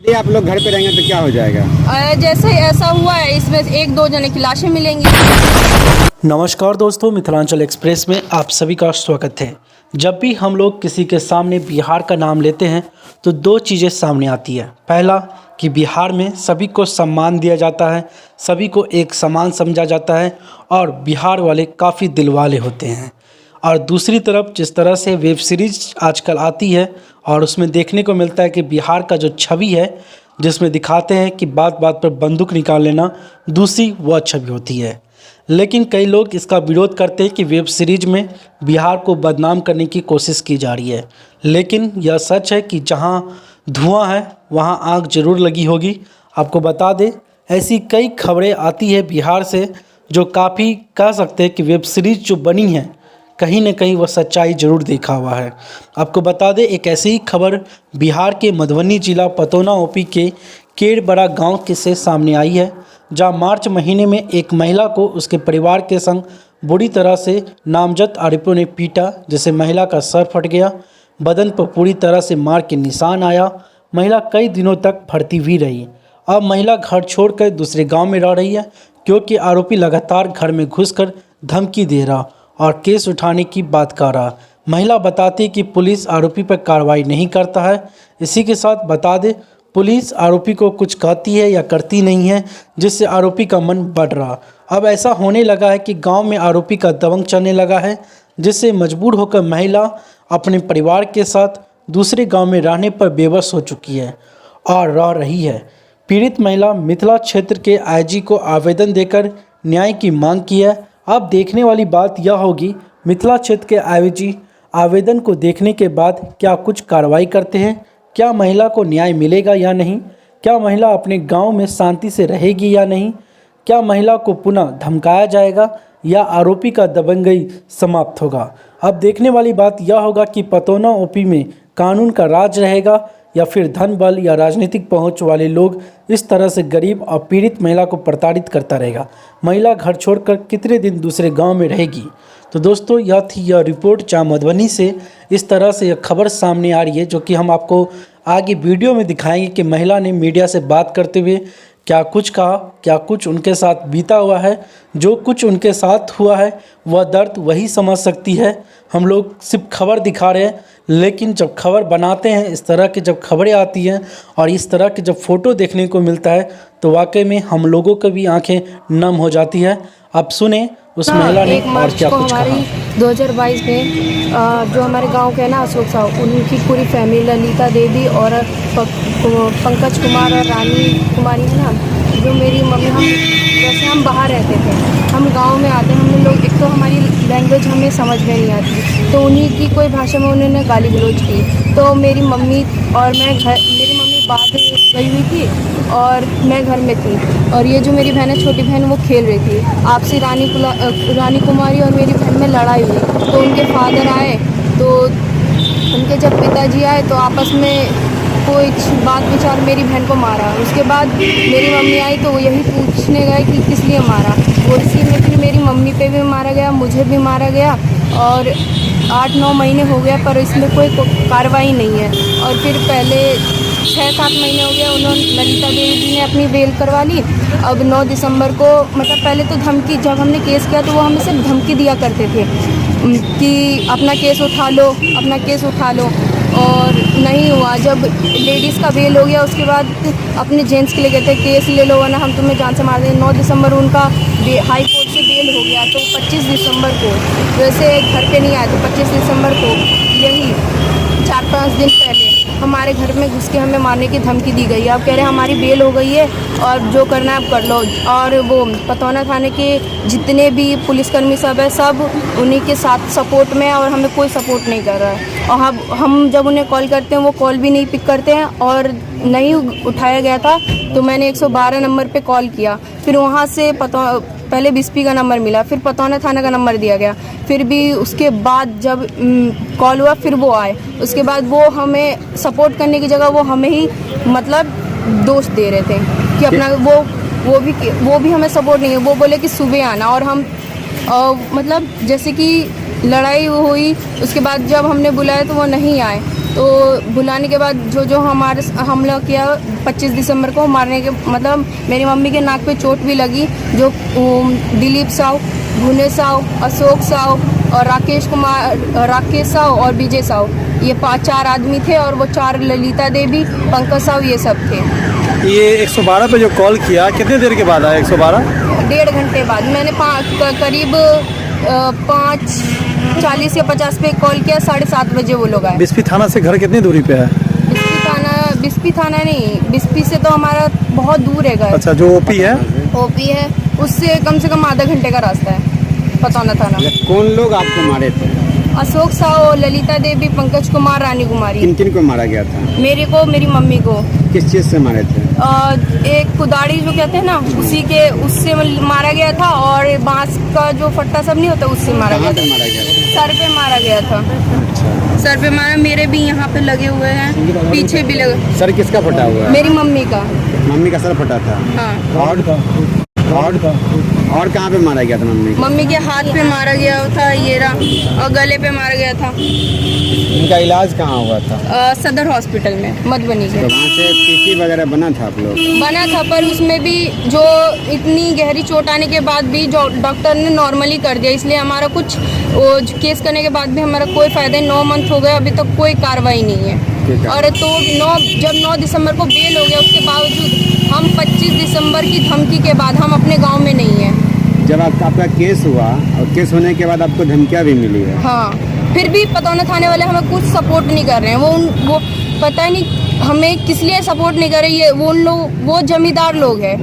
यदि आप लोग घर पे रहेंगे तो क्या हो जाएगा? जैसे ऐसा हुआ है, इसमें एक दो जने की लाशें मिलेंगी। नमस्कार दोस्तों, मिथिलांचल एक्सप्रेस में आप सभी का स्वागत है। जब भी हम लोग किसी के सामने बिहार का नाम लेते हैं तो दो चीज़ें सामने आती है। पहला कि बिहार में सभी को सम्मान दिया जाता है, सभी को एक समान समझा जाता है और बिहार वाले काफ़ी दिल वाले होते हैं। और दूसरी तरफ जिस तरह से वेब सीरीज आजकल आती है और उसमें देखने को मिलता है कि बिहार का जो छवि है, जिसमें दिखाते हैं कि बात बात पर बंदूक निकाल लेना, दूसरी वह छवि होती है। लेकिन कई लोग इसका विरोध करते हैं कि वेब सीरीज में बिहार को बदनाम करने की कोशिश की जा रही है। लेकिन यह सच है कि जहां धुआं है वहां आग जरूर लगी होगी। आपको बता दें, ऐसी कई खबरें आती है बिहार से जो काफ़ी कह सकते हैं कि वेब सीरीज जो बनी है कहीं न कहीं वह सच्चाई जरूर देखा हुआ है। आपको बता दें, एक ऐसी ही खबर बिहार के मधुबनी जिला पतौना ओपी के केरबड़ा गांव के से सामने आई है, जहां मार्च महीने में एक महिला को उसके परिवार के संग बुरी तरह से नामजद आरोपियों ने पीटा, जिससे महिला का सर फट गया, बदन पर पूरी तरह से मार के निशान आया। महिला कई दिनों तक भर्ती भी रही। अब महिला घर छोड़कर दूसरे गांव में रह रही है क्योंकि आरोपी लगातार घर में घुसकर धमकी दे रहा और केस उठाने की बात कर रहा। महिला बताती कि पुलिस आरोपी पर कार्रवाई नहीं करता है। इसी के साथ बता दें, पुलिस आरोपी को कुछ कहती है या करती नहीं है, जिससे आरोपी का मन बढ़ रहा। अब ऐसा होने लगा है कि गांव में आरोपी का दबंग चलने लगा है, जिससे मजबूर होकर महिला अपने परिवार के साथ दूसरे गांव में रहने पर बेबस हो चुकी है और रह रही है। पीड़ित महिला मिथिला क्षेत्र के आईजी को आवेदन देकर न्याय की मांग की है। अब देखने वाली बात यह होगी, मिथिला क्षेत्र के आईजी आवेदन को देखने के बाद क्या कुछ कार्रवाई करते हैं, क्या महिला को न्याय मिलेगा या नहीं, क्या महिला अपने गांव में शांति से रहेगी या नहीं, क्या महिला को पुनः धमकाया जाएगा या आरोपी का दबंगई समाप्त होगा। अब देखने वाली बात यह होगा कि पतौना ओपी में कानून का राज रहेगा या फिर धन बल या राजनीतिक पहुंच वाले लोग इस तरह से गरीब और पीड़ित महिला को प्रताड़ित करता रहेगा। महिला घर छोड़कर कितने दिन दूसरे गांव में रहेगी। तो दोस्तों, यह थी यह रिपोर्ट जहां मधुबनी से इस तरह से यह खबर सामने आ रही है, जो कि हम आपको आगे वीडियो में दिखाएंगे कि महिला ने मीडिया से बात करते हुए क्या कुछ कहा, क्या कुछ उनके साथ बीता हुआ है। जो कुछ उनके साथ हुआ है वह दर्द वही समझ सकती है। हम लोग सिर्फ खबर दिखा रहे हैं, लेकिन जब खबर बनाते हैं, इस तरह की जब खबरें आती हैं और इस तरह के जब फ़ोटो देखने को मिलता है तो वाकई में हम लोगों की भी आंखें नम हो जाती है। आप सुने उस महिला ने और क्या कुछ कहा। 2022 में जो हमारे गांव के है ना अशोक साहब, उनकी पूरी फैमिली, ललिता देवी और पंकज कुमार और रानी कुमारी है ना, जो मेरी मम्मी, हम जैसे हम बाहर रहते थे, हम गांव में आते हैं, हम लोग एक तो हमारी लैंग्वेज हमें समझ में नहीं आती, तो उन्हीं की कोई भाषा में उन्होंने गाली गलौज की। तो मेरी मम्मी और मैं मेरी मम्मी बाहर गई हुई थी और मैं घर में थी, और ये जो मेरी बहन है, छोटी बहन, वो खेल रही थी। आपसी रानी कुमारी और मेरी बहन में लड़ाई हुई, तो उनके फादर आए, तो उनके जब पिताजी आए तो आपस में कोई बात विचार मेरी बहन को मारा। उसके बाद मेरी मम्मी आई तो वो यही पूछने गए कि किस लिए मारा, और इसी में फिर मेरी मम्मी पे भी मारा गया, मुझे भी मारा गया, और 8-9 महीने हो गया पर इसमें कोई कार्रवाई नहीं है। और फिर पहले 6-7 महीने हो गया, उन्होंने ललिता देवी जी ने अपनी बेल करवा ली। अब 9 दिसंबर को, मतलब पहले तो धमकी, जब हमने केस किया तो वो हमें सिर्फ धमकी दिया करते थे कि अपना केस उठा लो, अपना केस उठा लो, और नहीं हुआ। जब लेडीज़ का बेल हो गया उसके बाद अपने जेंट्स के लिए कहते केस ले लो वरना हम तुम्हें जान से मार देंगे। 9 दिसंबर उनका हाई कोर्ट से बेल हो गया, तो 25 दिसंबर को, वैसे घर पे नहीं आए, तो 25 दिसंबर को यही 4-5 दिन पहले हमारे घर में घुस के हमें मारने की धमकी दी गई है। अब कह रहे हैं हमारी बेल हो गई है और जो करना है आप कर लो। और वो पतौना थाने के जितने भी पुलिसकर्मी सब है, सब उन्हीं के साथ सपोर्ट में है और हमें कोई सपोर्ट नहीं कर रहा है। और हम जब उन्हें कॉल करते हैं वो कॉल भी नहीं पिक करते हैं, और नहीं उठाया गया था तो मैंने 112 नंबर पे कॉल किया। फिर वहाँ से पहले बिस्पी का नंबर मिला, फिर पतौना थाना का नंबर दिया गया, फिर भी उसके बाद जब कॉल हुआ फिर वो आए। उसके बाद वो हमें सपोर्ट करने की जगह वो हमें ही मतलब दोष दे रहे थे कि अपना वो भी हमें सपोर्ट नहीं है। वो बोले कि सुबह आना, और हम मतलब जैसे कि लड़ाई हुई, उसके बाद जब हमने बुलाया तो वो नहीं आए। तो बुलाने के बाद जो जो हमारे हमला किया 25 दिसंबर को मारने के मतलब मेरी मम्मी के नाक पे चोट भी लगी। जो दिलीप साव, भुने साव, अशोक साव और राकेश साव और विजय साव, ये 4 आदमी थे और वो 4 ललिता देवी, पंकज साव, ये सब थे। ये 112 पे जो कॉल किया कितने देर के बाद आया 112? 1.5 घंटे बाद। मैंने करीब 5:40 या 50 पे कॉल किया, 7:30 बजे वो लोग आए। बिस्फी थाना से घर कितनी दूरी पे है? बिस्फी थाना नहीं, बिस्फी से तो हमारा बहुत दूर है घर। अच्छा, जो ओपी है? ओपी है, उससे कम से कम आधा घंटे का रास्ता है पतौना थाना। कौन लोग आपको मारे थे? अशोक साव, ललिता देवी, पंकज कुमार, रानी कुमारी। किन किन को मारा गया था? मेरे को, मेरी मम्मी को। किस चीज से मारे थे? एक कुदाड़ी जो कहते हैं ना, उससे मारा गया था और बांस का जो फट्टा सब नहीं होता उससे मारा गया था। मारा गया था? सर पे मारा गया था। अच्छा, सर पे मारा, मेरे भी यहाँ पे लगे हुए हैं, पीछे भी लगे। सर किसका फटा हुआ है? मेरी मम्मी का। मम्मी का सर फटा था? हाँ। और कहाँ पे मारा गया था मम्मी? मम्मी के हाथ पे मारा गया था, ये रहा, और गले पे मारा गया था। इनका इलाज कहाँ हुआ था? सदर हॉस्पिटल में, मधुबनी के। तो वहाँ से पीसी वगैरह बना था आप लोग? बना था, पर उसमें भी जो इतनी गहरी चोट आने के बाद भी जो डॉक्टर ने नॉर्मली कर दिया, इसलिए हमारा कुछ केस करने के बाद भी हमारा कोई फायदा नहीं। 9 मंथ हो गए, अभी तक कोई कार्रवाई नहीं है। और तो जब 9 दिसंबर को बेल हो गया, उसके बावजूद हम 25 दिसंबर की धमकी के बाद हम अपने गांव में नहीं हैं। जब आपका केस हुआ और केस होने के बाद आपको धमकियाँ भी मिली है? हाँ, फिर भी पतौना थाने वाले हमें कुछ सपोर्ट नहीं कर रहे हैं। वो पता नहीं हमें किस लिए सपोर्ट नहीं कर रहे। ये वो जमींदार लोग हैं,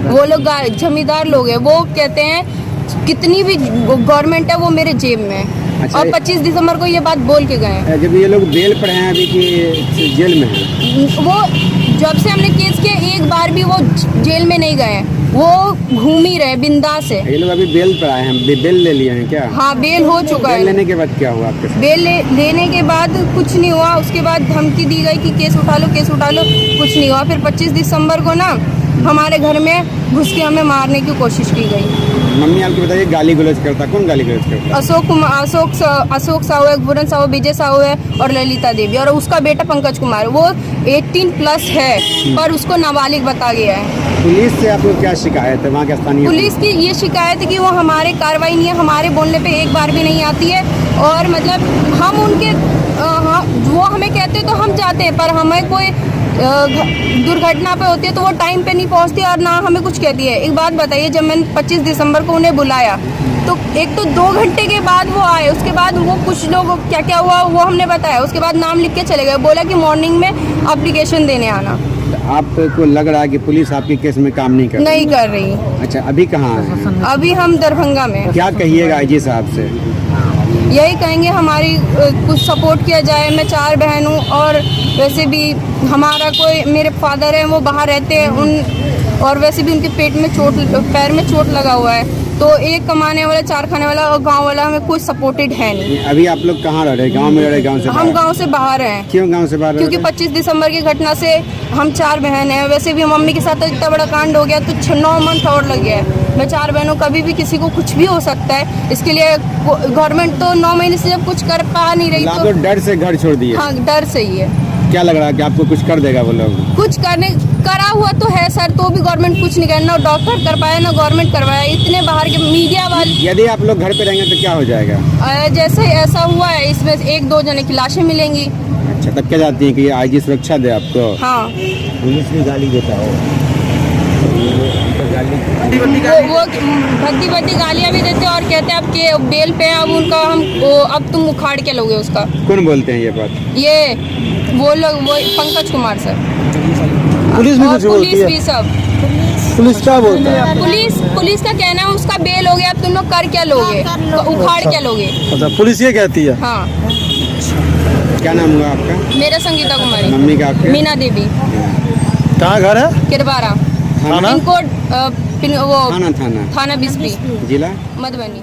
वो लोग जमींदार लोग हैं। वो कहते हैं कितनी भी गवर्नमेंट है वो मेरे जेब में है। अच्छा, और 25 दिसंबर को ये बात बोल के गए हैं। जब ये लोग बेल पर हैं अभी कि जेल में हैं? वो जब से हमने केस किया एक बार भी वो जेल में नहीं गए, वो घूम ही रहे बिंदास है। ये लोग अभी बेल पर आए हैं, बेल ले लिए हैं क्या? हाँ, बेल हो चुका है। बेल लेने के बाद क्या हुआ आपके साथ? बेल लेने के बाद कुछ नहीं हुआ। उसके बाद धमकी दी गई कि केस उठा लो, केस उठा लो, कुछ नहीं हुआ। फिर 25 दिसंबर को ना हमारे घर में घुस के हमें मारने की कोशिश की गई। मम्मी आपको बताइए, गाली गलौज करता? कौन गाली गलौज करता? अशोक साहू है, भुवन साहू, विजय साहू है और ललिता देवी, और उसका बेटा पंकज कुमार। वो 18+ है, पर उसको नाबालिग बता गया है। पुलिस से आपको क्या शिकायत है? वहाँ के स्थानीय पुलिस की ये शिकायत है कि वो हमारे कार्रवाई नहीं है, हमारे बोलने पे एक बार भी नहीं आती है। और मतलब हम उनके वो हमें कहते तो हम जाते हैं, पर हमें कोई दुर्घटना पे होती है तो वो टाइम पे नहीं पहुंचती और ना हमें कुछ कहती है। एक बात बताइए, जब मैंने 25 दिसंबर को उन्हें बुलाया तो एक तो 2 घंटे के बाद वो आए। उसके बाद वो कुछ लोग क्या क्या हुआ वो हमने बताया। उसके बाद नाम लिख के चले गए, बोला कि मॉर्निंग में एप्लीकेशन देने आना। आपको लग रहा है कि पुलिस आपके केस में काम नहीं कर रही? अच्छा, अभी कहाँ है? अभी हम दरभंगा में। क्या कहिएगा आईजी साहब से? यही कहेंगे हमारी कुछ सपोर्ट किया जाए। मैं 4 बहन हूँ और वैसे भी हमारा कोई, मेरे फादर हैं वो बाहर रहते हैं और वैसे भी उनके पैर में चोट लगा हुआ है। तो एक कमाने वाला, 4 खाने वाला और गांव वाला हमें कोई सपोर्टेड है नहीं। अभी आप लोग कहाँ रह रहे? गांव में रह रहे? गांव से हम गांव से बाहर हैं। क्यों गांव से बाहर? क्योंकि 25 दिसंबर की घटना से हम 4 बहन हैं। वैसे भी मम्मी के साथ इतना बड़ा कांड हो गया तो 9 मंथ और लग गया है। मैं 4 बहनों, कभी भी किसी को कुछ भी हो सकता है। इसके लिए गवर्नमेंट तो 9 महीने से जब कुछ कर पा नहीं रही तो डर से घर छोड़ दिए? हाँ, डर से ही है। क्या लग रहा है कि आपको कुछ कर देगा वो लोग? कुछ करा हुआ तो है सर, तो भी गवर्नमेंट कुछ नहीं करना। डॉक्टर कर पाया ना गवर्नमेंट करवाया। इतने बाहर के मीडिया वाले। यदि आप लोग घर पे रहेंगे तो क्या हो जाएगा? जैसे ऐसा हुआ है, इसमें 1-2 जने की लाशें मिलेंगी। अच्छा, तब क्या चाहती है कि आईजी सुरक्षा दे आपको? हाँ, पुलिस भी गाली देता हो? वो भद्दी गालियाँ भी देते हैं और कहते हैं अब के बेल पे अब उनका अब तुम उखाड़ के लोगे उसका। कौन बोलते हैं ये बात? ये वो लोग, वो पंकज कुमार सर। पुलिस भी और कुछ बोलती पुलिस है? भी सब। पुलिस क्या बोलता है? पुलिस का कहना है उसका बेल हो गया, अब तुम लोग कर क्या लोगे, उखाड़ क्या लोगे। अच्छा, पुलिस ये कहती है? हाँ। क्या नाम हुआ आपका? मेरा संगीता कुमारी। मम्मी का आपके? मीना देवी। कहाँ घर है? किरबारा। थाना? पिन कोड थाना थाना बिस्फी, जिला मधुबनी।